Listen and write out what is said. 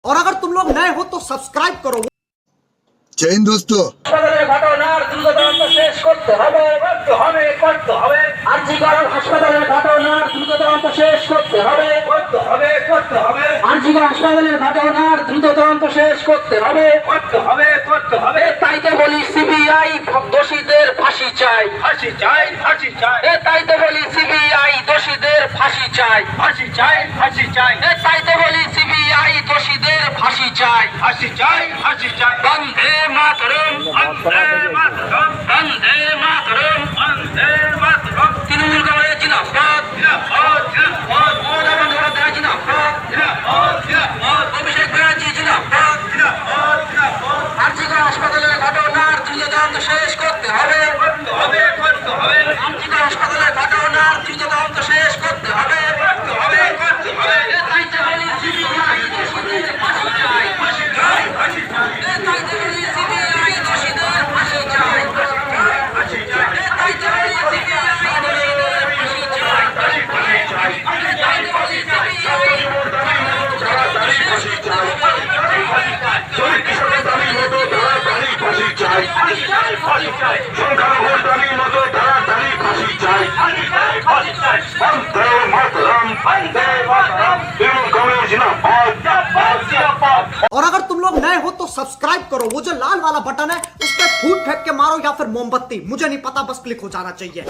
और अगर तुम लोग नए हो तो सब्सक्राइब करो। जय हिंद दोस्तों। ঘটনার দ্রুততম শেষ করতে হবে করতে হবে করতে হবে আরজিকর হাসপাতালের ঘটনার দ্রুততম শেষ করতে হবে করতে হবে করতে হবে আরজিকর হাসপাতালের ঘটনার দ্রুততম শেষ করতে হবে করতে হবে করতে হবে তাই তো বলি সিবিআই দোষীদের ফাঁসি চাই ফাঁসি চাই ফাঁসি চাই তাই তো বলি সিবিআই দোষীদের ফাঁসি চাই ফাঁসি চাই ফাঁসি চাই তাই তো বলি সিবিআই দোষীদের ফাঁসি চাই ফাঁসি চাই ফাঁসি চাই বন্দে মাতরম বন্দে মাতরম বন্দে মাতরম বন্দে মাতরম তৃণমূল কংগ্রেস জিন্দাবাদ জিন্দাবাদ জিন্দাবাদ মমতা বন্দ্যোপাধ্যায় জিন্দাবাদ জিন্দাবাদ জিন্দাবাদ অভিষেক ব্যানার্জি জিন্দাবাদ জিন্দাবাদ জিন্দাবাদ আরজিকর হাসপাতালের ঘটনার দ্রুততম শেষ করতে হবে করতে হবে করতে হবে আরজিকর হাসপাতালের ঘটনার দ্রুততম শেষ করতে হবে করতে হবে করতে হবে তাই তো বলি সিবিআই দোষীদের ফাঁসি চাই ফাঁসি চাই ফাঁসি চাই তাই তো বলি সিবিআই দোষীদের ফাঁসি চাই ফাঁসি চাই তাই তো বলি সিবিআই দোষীদের ফাঁসি চাই ফাঁসি চাই তাই তো বলি সিবিআই তাড়াতাড়ি ফাঁসি চাই ফাঁসি চাই শহীদ কিশোরের দাবি মতো তাড়াতাড়ি ফাঁসি চাই ফাঁসি চাই ফাঁসি চাই সংখ্যালঘুর দাবি মতো তাড়াতাড়ি ফাঁসি চাই ফাঁসি চাই ফাঁসি চাই বন্দে মাতরম বন্দে মাতরম তৃণমূল কংগ্রেস জিন্দাবাদ জিন্দাবাদ জিন্দাবাদ। और अगर तुम लोग नए हो तो सब्सक्राइब करो। वो जो लाल वाला बटन है उस पर फूट फेंक के मारो या फिर मोमबत्ती, मुझे नहीं पता, बस क्लिक हो जाना चाहिए।